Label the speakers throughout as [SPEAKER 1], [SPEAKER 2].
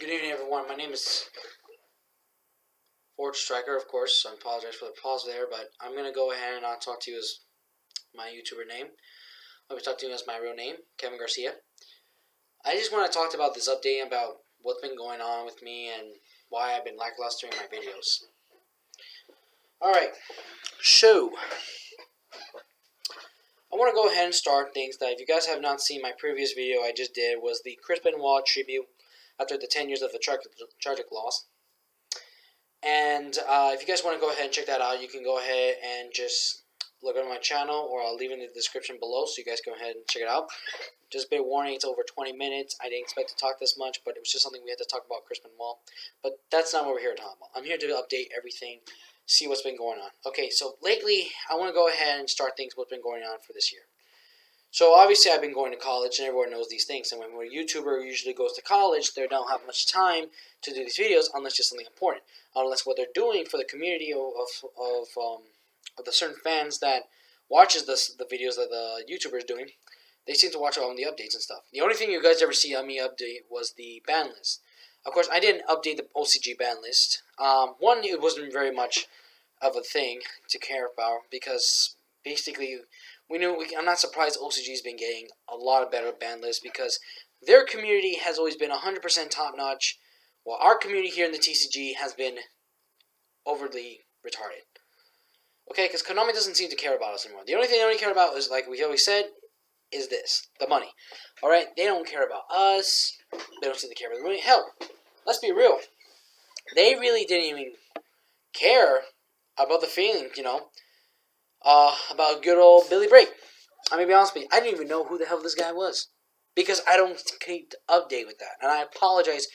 [SPEAKER 1] Good evening, everyone. My name is Forge Striker, of course. I apologize for the pause there, but I'm going to go ahead and not talk to you as my YouTuber name. I'll be talking to you as my real name, Kevin Garcia. I just want to talk about this update about what's been going on with me and why I've been lackluster in my videos. Alright, so I want to go ahead and start things that if you guys have not seen my previous video I just did was the Chris Benoit tribute after the 10 years of the tragic loss. And if you guys want to go ahead and check that out, you can go ahead and just look on my channel, or I'll leave it in the description below so you guys go ahead and check it out. Just a bit of warning, it's over 20 minutes. I didn't expect to talk this much, but it was just something we had to talk about Chris Benoit. But that's not what we're here to talk about. I'm here to update everything, see what's been going on. Okay, so lately, I want to go ahead and start things what's been going on for this year. So obviously I've been going to college and everyone knows these things, and when a YouTuber usually goes to college, they don't have much time to do these videos unless it's something important. Unless what they're doing for the community of the certain fans that watches the videos that the YouTuber is doing, they seem to watch all the updates and stuff. The only thing you guys ever see on me update was the ban list. Of course, I didn't update the OCG ban list. One, it wasn't very much of a thing to care about because basically I'm not surprised OCG's been getting a lot of better ban lists because their community has always been 100% top notch, while our community here in the TCG has been overly retarded. Okay, because Konami doesn't seem to care about us anymore. The only thing they only care about is, like we always said, is this, the money. Alright, they don't care about us. They don't seem to care about the money. Hell, let's be real. They really didn't even care about the feeling, about good old Billy Brake. I'm going to be honest with you, I didn't even know who the hell this guy was. Because I don't keep update with that. And I apologize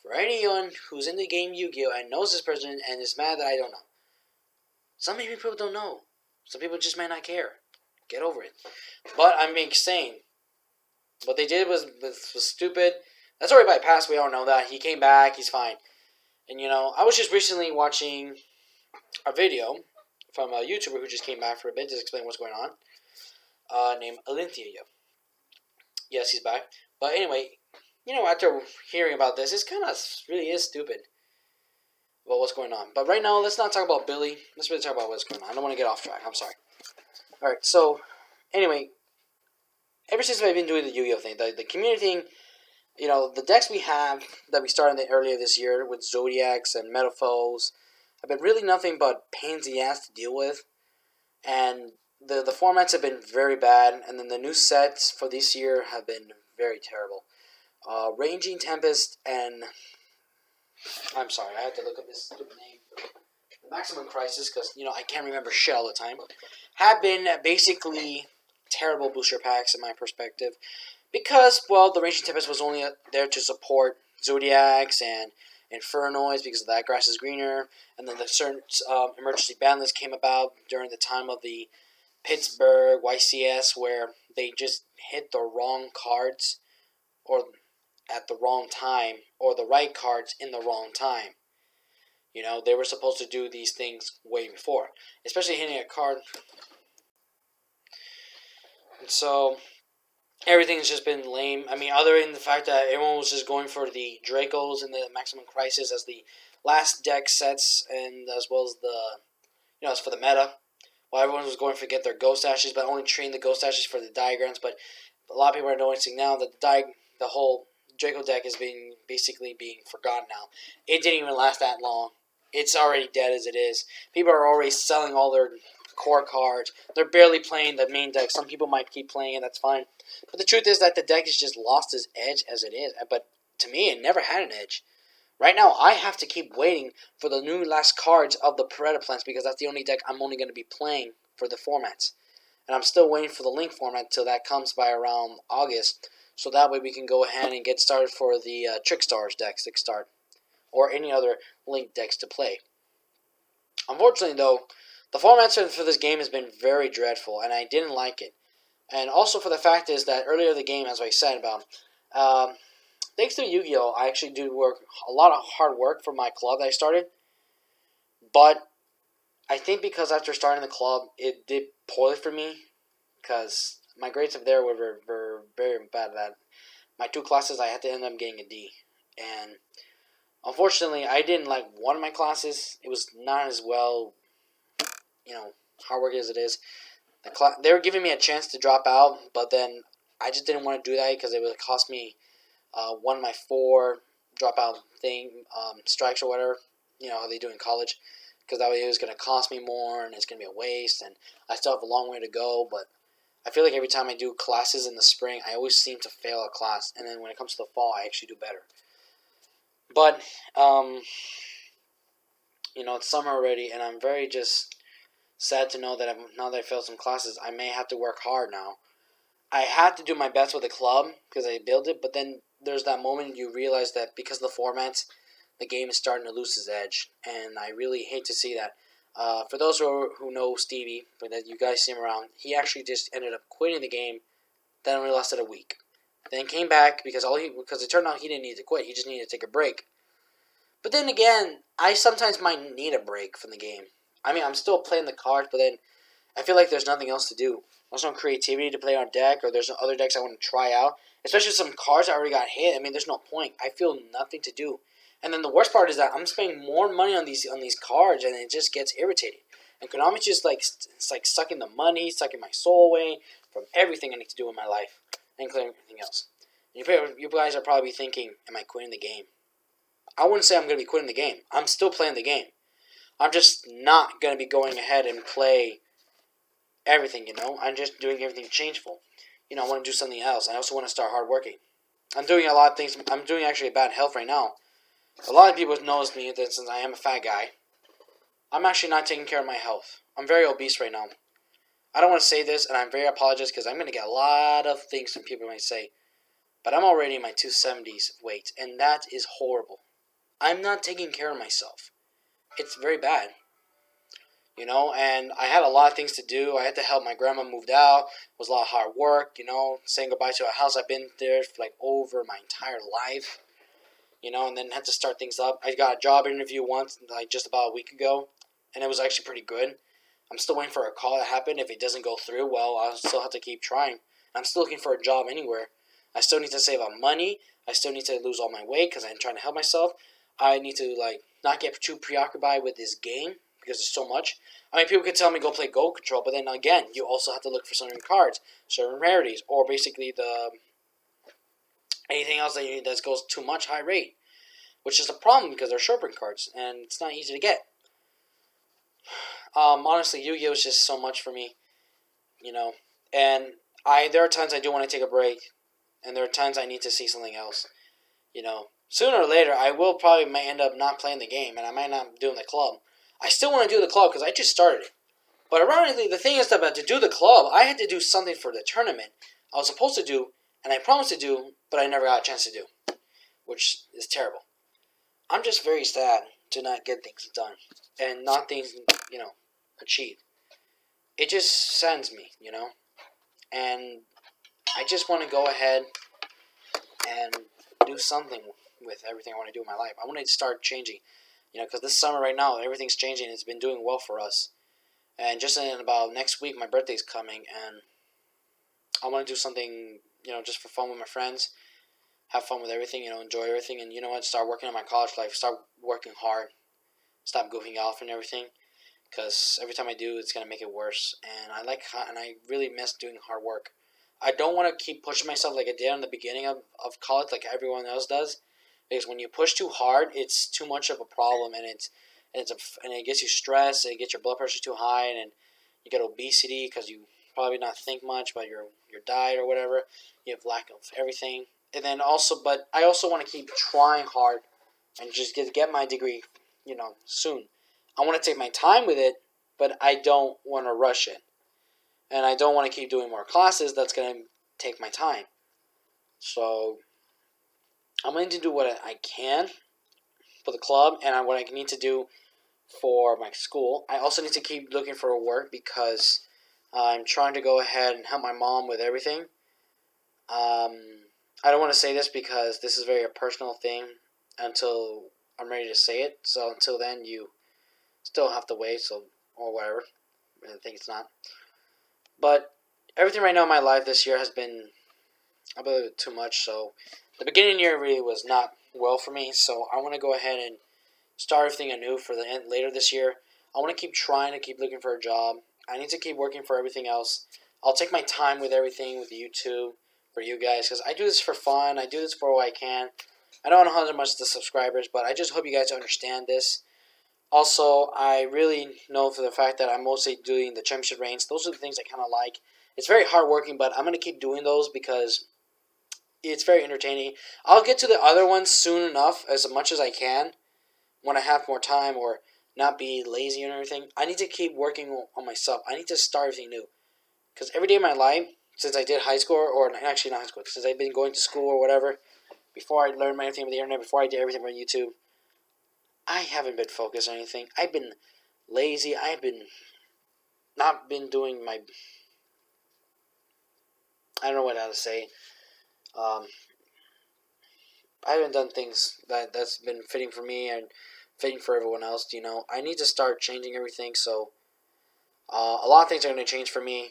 [SPEAKER 1] for anyone who's in the game Yu-Gi-Oh! And knows this person and is mad that I don't know. Some people don't know. Some people just may not care. Get over it. But I'm being sane. What they did was stupid. That's already bypassed. We all know that. He came back. He's fine. And, I was just recently watching a video from a YouTuber who just came back for a bit to explain what's going on. Named Alinthia. Yes, he's back. But anyway, after hearing about this, it's kind of really is stupid about what's going on. But right now, let's not talk about Billy. Let's really talk about what's going on. I don't want to get off track. I'm sorry. Alright, so, anyway, ever since I've been doing the Yu-Gi-Oh! Thing, the community thing, the decks we have that we started earlier this year with Zodiacs and Metaphors have been really nothing but pains in the ass to deal with. And the formats have been very bad, and then the new sets for this year have been very terrible. Raging Tempest and... I'm sorry, I had to look up this stupid name. Maximum Crisis, because, I can't remember shit all the time. Have been basically terrible booster packs in my perspective. Because, well, the Raging Tempest was only there to support Zodiacs and Infernoids because of that grass is greener. And then the certain emergency ban list came about during the time of the Pittsburgh YCS where they just hit the wrong cards or at the wrong time or the right cards in the wrong time. They were supposed to do these things way before, especially hitting a card. And so everything's just been lame. I mean, other than the fact that everyone was just going for the Dracos and the Maximum Crisis as the last deck sets, and as well as as for the meta. Well, everyone was going to get their Ghost Ashes, but only treating the Ghost Ashes for the diagrams. But a lot of people are noticing now that the whole Draco deck is basically being forgotten now. It didn't even last that long. It's already dead as it is. People are already selling all their core cards. They're barely playing the main deck. Some people might keep playing it, that's fine. But the truth is that the deck has just lost its edge as it is. But to me, it never had an edge. Right now, I have to keep waiting for the new last cards of the Predaplans because that's the only deck I'm only going to be playing for the formats. And I'm still waiting for the Link format till that comes by around August. So that way we can go ahead and get started for the Trickstars decks to start. Or any other Link decks to play. Unfortunately, though, the format for this game has been very dreadful, and I didn't like it. And also for the fact is that earlier in the game, as I said about, thanks to Yu-Gi-Oh! I actually do a lot of hard work for my club that I started. But I think because after starting the club, it did poorly for me. Because my grades up there were very bad at that. My 2 classes, I had to end up getting a D. And Unfortunately, I didn't like one of my classes. It was not as well, hard work as it is. They were giving me a chance to drop out, but then I just didn't want to do that because it would cost me one of my four dropout strikes or whatever. How they do in college, because that way it was going to cost me more and it's going to be a waste, and I still have a long way to go. But I feel like every time I do classes in the spring, I always seem to fail a class, and then when it comes to the fall, I actually do better. But it's summer already, and I'm very just sad to know that now that I failed some classes, I may have to work hard now. I had to do my best with the club because I built it, but then there's that moment you realize that because of the formats, the game is starting to lose its edge, and I really hate to see that. For those who know Stevie, but that you guys see him around, he actually just ended up quitting the game. Then only lasted a week. Then came back because it turned out he didn't need to quit. He just needed to take a break. But then again, I sometimes might need a break from the game. I mean, I'm still playing the cards, but then I feel like there's nothing else to do. There's no creativity to play on deck, or there's no other decks I want to try out. Especially some cards I already got hit. I mean, there's no point. I feel nothing to do. And then the worst part is that I'm spending more money on these cards, and it just gets irritating. And Konami's just it's like sucking the money, sucking my soul away from everything I need to do in my life, including everything else. And you guys are probably thinking, "Am I quitting the game?" I wouldn't say I'm going to be quitting the game. I'm still playing the game. I'm just not going to be going ahead and play everything, I'm just doing everything changeful. I want to do something else. I also want to start hard working. I'm doing a lot of things. I'm doing actually bad health right now. A lot of people notice me that since I am a fat guy, I'm actually not taking care of my health. I'm very obese right now. I don't want to say this, and I'm very apologetic because I'm going to get a lot of things from people might say, but I'm already in my 270s weight, and that is horrible. I'm not taking care of myself. It's very bad. And I had a lot of things to do. I had to help my grandma moved out. It was a lot of hard work, saying goodbye to a house I've been there for like over my entire life, and then had to start things up. I got a job interview once, like just about a week ago, and it was actually pretty good. I'm still waiting for a call to happen. If it doesn't go through, well, I'll still have to keep trying. I'm still looking for a job anywhere. I still need to save up money. I still need to lose all my weight because I'm trying to help myself. I need to not get too preoccupied with this game because there's so much. I mean, people could tell me go play Gold Control, but then again, you also have to look for certain cards, certain rarities, or basically anything else that goes too much high rate, which is a problem because they're sharpened cards and it's not easy to get. Honestly, Yu-Gi-Oh is just so much for me, and there are times I do want to take a break, and there are times I need to see something else, Sooner or later, I will probably might end up not playing the game, and I might not be doing the club. I still want to do the club because I just started it. But ironically, the thing is that to do the club, I had to do something for the tournament I was supposed to do, and I promised to do, but I never got a chance to do, which is terrible. I'm just very sad to not get things done and not things, achieved. It just saddens me, and I just want to go ahead and do something with everything I want to do in my life. I want to start changing, because this summer right now, everything's changing. It's been doing well for us. And just in about next week, my birthday's coming, and I want to do something, just for fun with my friends, have fun with everything, enjoy everything, and start working on my college life, start working hard, stop goofing off and everything, because every time I do, it's gonna make it worse. And I really miss doing hard work. I don't want to keep pushing myself like I did in the beginning of college, like everyone else does, because when you push too hard, it's too much of a problem, and it gets you stressed, it gets your blood pressure too high, and you get obesity because you probably not think much about your diet or whatever. You have lack of everything, and then but I also want to keep trying hard and just get my degree, soon. I want to take my time with it, but I don't want to rush it. And I don't want to keep doing more classes. That's going to take my time. So I'm going to do what I can for the club and what I need to do for my school. I also need to keep looking for work because I'm trying to go ahead and help my mom with everything. I don't want to say this because this is very a personal thing until I'm ready to say it. So until then, you still have to wait. Or whatever. I think it's not. But everything right now in my life this year has been I believe it too much. So the beginning of the year really was not well for me. So I want to go ahead and start everything anew for the end later this year. I want to keep trying to keep looking for a job. I need to keep working for everything else. I'll take my time with everything with YouTube for you guys because I do this for fun. I do this for what I can. I don't know how much the subscribers, but I just hope you guys understand this. Also, I really know for the fact that I'm mostly doing the championship reigns. Those are the things I kind of like. It's very hard working, but I'm going to keep doing those because it's very entertaining. I'll get to the other ones soon enough, as much as I can, when I have more time or not be lazy and everything. I need to keep working on myself. I need to start everything new. Because every day of my life, since I did high school, or actually not high school, since I've been going to school or whatever, before I learned everything with the internet, before I did everything on YouTube, I haven't been focused on anything. I've been lazy. I've been not been doing my. I don't know what to say. Um, I haven't done things that's been fitting for me and fitting for everyone else. I need to start changing everything. So a lot of things are going to change for me.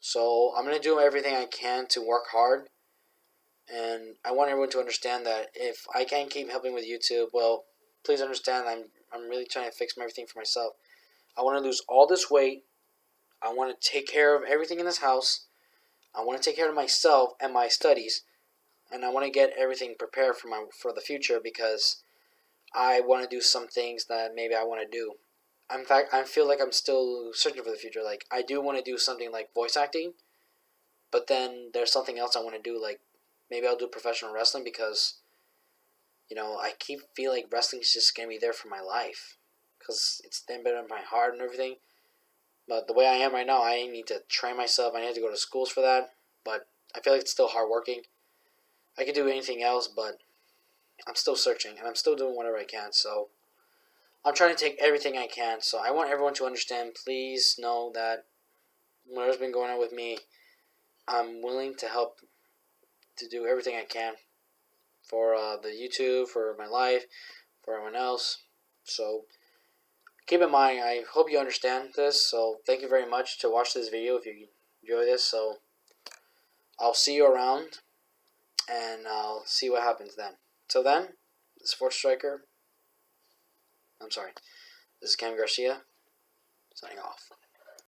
[SPEAKER 1] So I'm going to do everything I can to work hard. And I want everyone to understand that if I can't keep helping with YouTube, well, please understand I'm really trying to fix everything for myself. I want to lose all this weight. I want to take care of everything in this house. I want to take care of myself and my studies, and I want to get everything prepared for the future because I want to do some things that maybe I want to do. In fact, I feel like I'm still searching for the future. Like I do want to do something like voice acting, but then there's something else I want to do. Like maybe I'll do professional wrestling because I keep feeling like wrestling is just gonna be there for my life because it's been in my heart and everything. But the way I am right now, I need to train myself. I need to go to schools for that. But I feel like it's still hard working. I could do anything else, but I'm still searching and I'm still doing whatever I can. So I'm trying to take everything I can. So I want everyone to understand. Please know that whatever's been going on with me, I'm willing to help to do everything I can for the YouTube, for my life, for everyone else. So keep in mind, I hope you understand this. So thank you very much to watch this video if you enjoy this. So I'll see you around and I'll see what happens then. Till then, this is Sports Striker. I'm sorry. This is Cam Garcia, signing off.